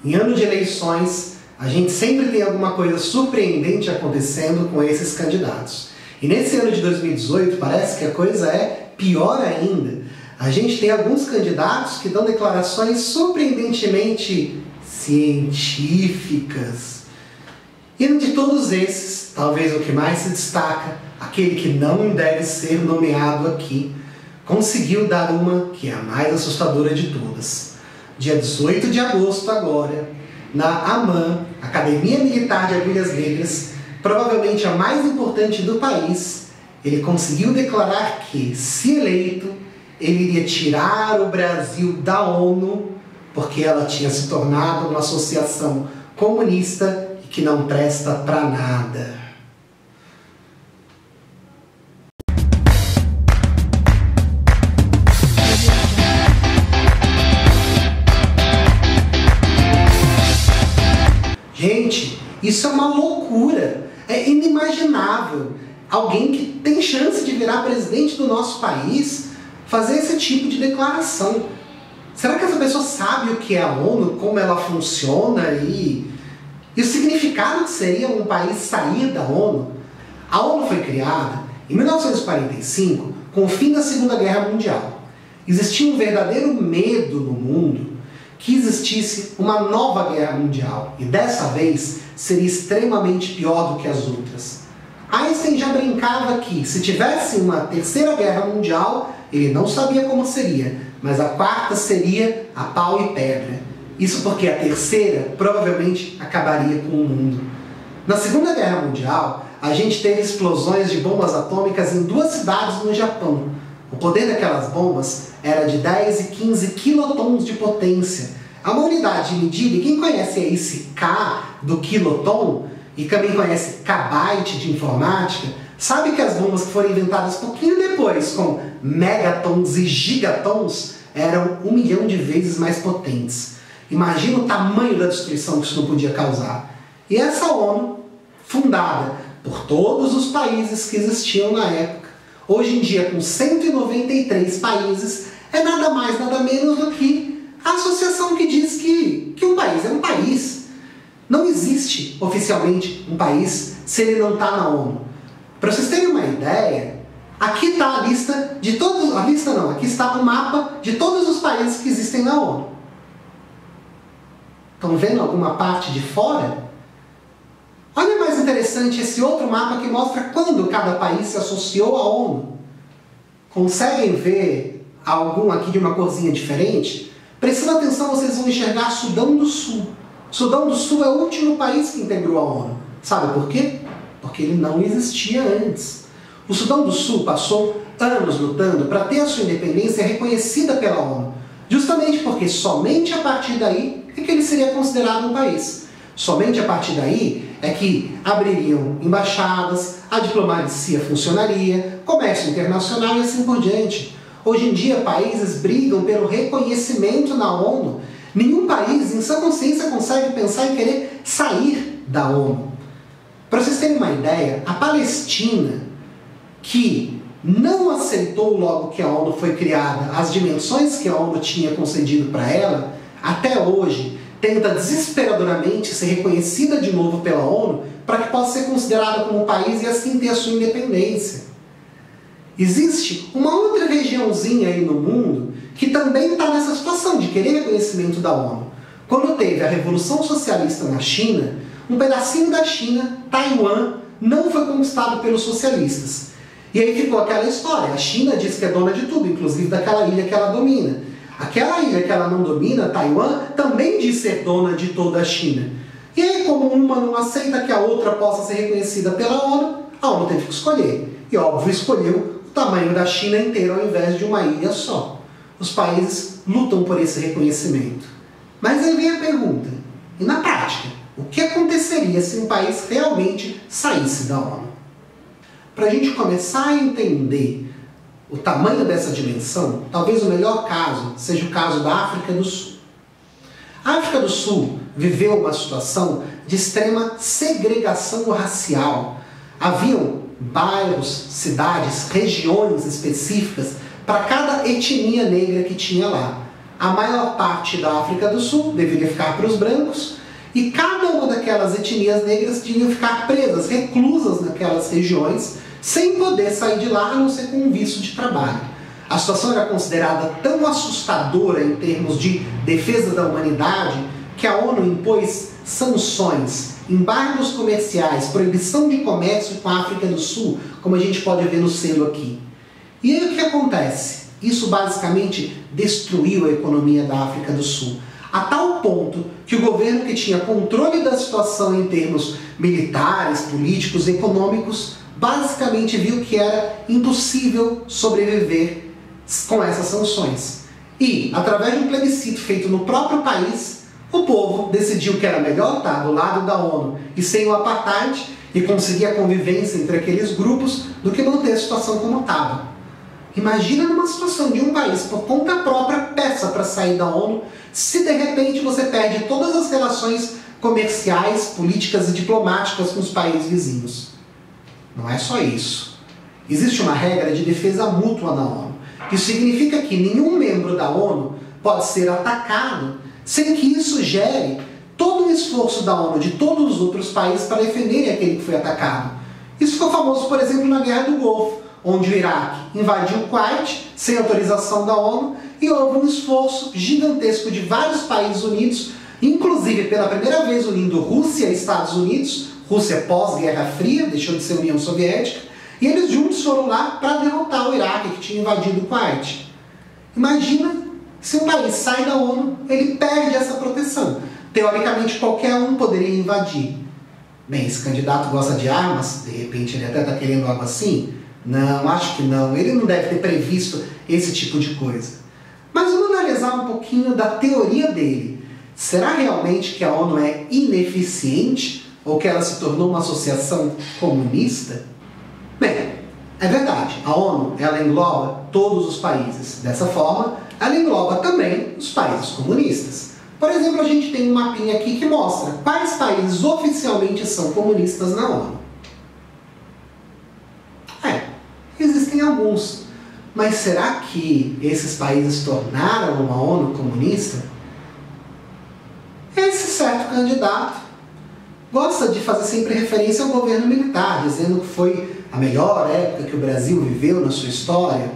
Em ano de eleições, a gente sempre tem alguma coisa surpreendente acontecendo com esses candidatos. E nesse ano de 2018 parece que a coisa é pior ainda. A gente tem alguns candidatos que dão declarações surpreendentemente científicas. E de todos esses, talvez o que mais se destaca, aquele que não deve ser nomeado aqui, conseguiu dar uma que é a mais assustadora de todas. Dia 18 de agosto agora, na AMAN, Academia Militar de Agulhas Negras, provavelmente a mais importante do país, ele conseguiu declarar que, se eleito, ele iria tirar o Brasil da ONU, porque ela tinha se tornado uma associação comunista e que não presta para nada. Gente, isso é uma loucura, é inimaginável. Alguém que tem chance de virar presidente do nosso país fazer esse tipo de declaração. Será que essa pessoa sabe o que é a ONU, como ela funciona e o significado que seria um país sair da ONU? A ONU foi criada em 1945 com o fim da Segunda Guerra Mundial. Existia um verdadeiro medo no mundo que existisse uma nova guerra mundial, e dessa vez seria extremamente pior do que as outras. Einstein já brincava que, se tivesse uma terceira guerra mundial, ele não sabia como seria, mas a quarta seria a pau e pedra. Isso porque a terceira provavelmente acabaria com o mundo. Na Segunda Guerra Mundial, a gente teve explosões de bombas atômicas em 2 cidades no Japão. O poder daquelas bombas era de 10 e 15 quilotons de potência. É uma unidade de medida, e quem conhece esse K do quiloton, e também conhece kbyte de informática, sabe que as bombas que foram inventadas pouquinho depois, com megatons e gigatons, eram 1 milhão de vezes mais potentes. Imagina o tamanho da destruição que isso não podia causar. E essa ONU, fundada por todos os países que existiam na época, hoje em dia com 193 países, é nada mais, nada menos do que a associação que diz que um país é um país. Não existe oficialmente um país se ele não está na ONU. Para vocês terem uma ideia, aqui está a lista de todos... A lista não, aqui está o mapa de todos os países que existem na ONU. Estão vendo alguma parte de fora? Olha mais interessante esse outro mapa que mostra quando cada país se associou à ONU. Conseguem ver algum aqui de uma corzinha diferente? Prestando atenção, vocês vão enxergar Sudão do Sul. Sudão do Sul é o último país que integrou a ONU. Sabe por quê? Porque ele não existia antes. O Sudão do Sul passou anos lutando para ter a sua independência reconhecida pela ONU. Justamente porque somente a partir daí é que ele seria considerado um país. Somente a partir daí é que abririam embaixadas, a diplomacia funcionaria, comércio internacional e assim por diante. Hoje em dia, países brigam pelo reconhecimento na ONU. Nenhum país, em sua consciência, consegue pensar em querer sair da ONU. Para vocês terem uma ideia, a Palestina, que não aceitou logo que a ONU foi criada as dimensões que a ONU tinha concedido para ela, até hoje tenta desesperadoramente ser reconhecida de novo pela ONU para que possa ser considerada como um país e assim ter a sua independência. Existe uma outra regiãozinha aí no mundo que também está nessa situação de querer reconhecimento da ONU. Quando teve a Revolução Socialista na China, um pedacinho da China, Taiwan, não foi conquistado pelos socialistas. E aí ficou aquela história, a China diz que é dona de tudo, inclusive daquela ilha que ela domina. Aquela ilha que ela não domina, Taiwan, também diz ser dona de toda a China. E aí, como uma não aceita que a outra possa ser reconhecida pela ONU, a ONU teve que escolher. E óbvio, escolheu o tamanho da China inteira ao invés de uma ilha só. Os países lutam por esse reconhecimento. Mas aí vem a pergunta, e na prática, o que aconteceria se um país realmente saísse da ONU? Para a gente começar a entender o tamanho dessa dimensão, talvez o melhor caso seja o caso da África do Sul. A África do Sul viveu uma situação de extrema segregação racial. Haviam bairros, cidades, regiões específicas para cada etnia negra que tinha lá. a maior parte da África do Sul deveria ficar para os brancos, e cada uma daquelas etnias negras tinham ficar presas, reclusas naquelas regiões, sem poder sair de lá a não ser com um visto de trabalho. A situação era considerada tão assustadora em termos de defesa da humanidade que a ONU impôs sanções, embargos comerciais, proibição de comércio com a África do Sul, como a gente pode ver no selo aqui. E aí o que acontece? Isso basicamente destruiu a economia da África do Sul, a tal ponto que o governo, que tinha controle da situação em termos militares, políticos, econômicos, basicamente viu que era impossível sobreviver com essas sanções. E, através de um plebiscito feito no próprio país, o povo decidiu que era melhor estar do lado da ONU e sem o apartheid e conseguir a convivência entre aqueles grupos do que manter a situação como estava. Imagina numa situação de um país por conta própria peça para sair da ONU, se de repente você perde todas as relações comerciais, políticas e diplomáticas com os países vizinhos. Não é só isso. Existe uma regra de defesa mútua na ONU. Isso significa que nenhum membro da ONU pode ser atacado sem que isso gere todo o esforço da ONU, de todos os outros países, para defenderem aquele que foi atacado. Isso ficou famoso, por exemplo, na Guerra do Golfo, onde o Iraque invadiu o Kuwait sem autorização da ONU e houve um esforço gigantesco de vários países unidos, inclusive pela primeira vez unindo Rússia e Estados Unidos, Rússia pós-Guerra Fria, deixou de ser União Soviética, e eles juntos foram lá para derrotar o Iraque, que tinha invadido o Kuwait. Imagina se um país sai da ONU, ele perde essa proteção. Teoricamente, qualquer um poderia invadir. Bem, esse candidato gosta de armas, de repente ele até está querendo algo assim? Não, acho que não. Ele não deve ter previsto esse tipo de coisa. Mas vamos analisar um pouquinho da teoria dele. Será realmente que a ONU é ineficiente? Ou que ela se tornou uma associação comunista? Bem, é verdade. A ONU, ela engloba todos os países. Dessa forma, ela engloba também os países comunistas. Por exemplo, a gente tem um mapinha aqui que mostra quais países oficialmente são comunistas na ONU. Existem alguns. Mas será que esses países tornaram uma ONU comunista? Esse certo candidato gosta de fazer sempre referência ao governo militar, dizendo que foi a melhor época que o Brasil viveu na sua história.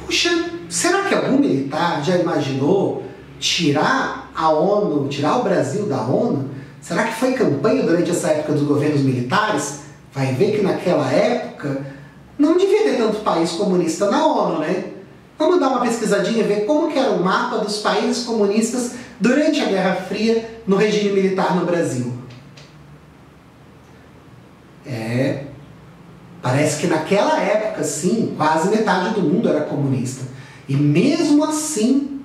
Puxa, será que algum militar já imaginou tirar a ONU, tirar o Brasil da ONU? Será que foi campanha durante essa época dos governos militares? Vai ver que naquela época não devia ter tanto país comunista na ONU, né? Vamos dar uma pesquisadinha e ver como que era o mapa dos países comunistas durante a Guerra Fria no regime militar no Brasil. Parece que naquela época, sim, quase metade do mundo era comunista. E mesmo assim,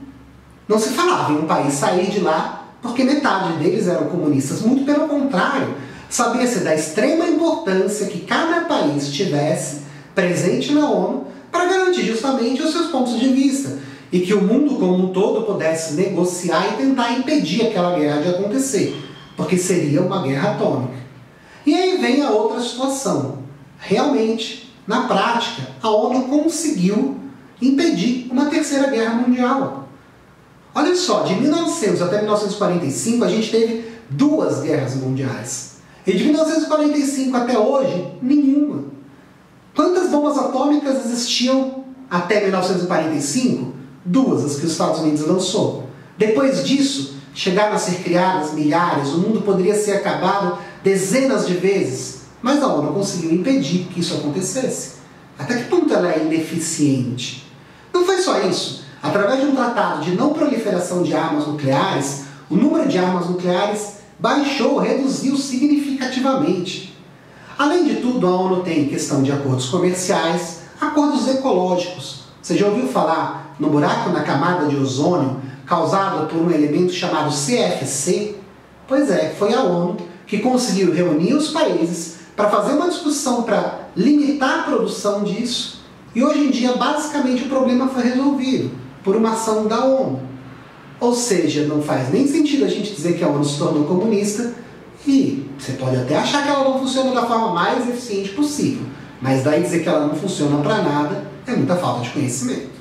não se falava em um país sair de lá porque metade deles eram comunistas. Muito pelo contrário, sabia-se da extrema importância que cada país tivesse presente na ONU para garantir justamente os seus pontos de vista e que o mundo como um todo pudesse negociar e tentar impedir aquela guerra de acontecer, porque seria uma guerra atômica. E aí vem a outra situação. Realmente, na prática, a ONU conseguiu impedir uma terceira guerra mundial. Olha só, de 1900 até 1945 a gente teve 2 guerras mundiais. E de 1945 até hoje, nenhuma. Quantas bombas atômicas existiam até 1945? 2, as que os Estados Unidos lançou. Depois disso, chegaram a ser criadas milhares, o mundo poderia ser acabado dezenas de vezes, mas a ONU conseguiu impedir que isso acontecesse. Até que ponto ela é ineficiente? Não foi só isso. Através de um tratado de não proliferação de armas nucleares, o número de armas nucleares baixou, reduziu significativamente. Além de tudo, a ONU tem questão de acordos comerciais, acordos ecológicos. Você já ouviu falar no buraco na camada de ozônio causado por um elemento chamado CFC? Pois é, foi a ONU que conseguiu reunir os países para fazer uma discussão para limitar a produção disso. E hoje em dia, basicamente, o problema foi resolvido por uma ação da ONU. Ou seja, não faz nem sentido a gente dizer que a ONU se tornou comunista, e você pode até achar que ela não funciona da forma mais eficiente possível, mas daí dizer que ela não funciona para nada é muita falta de conhecimento.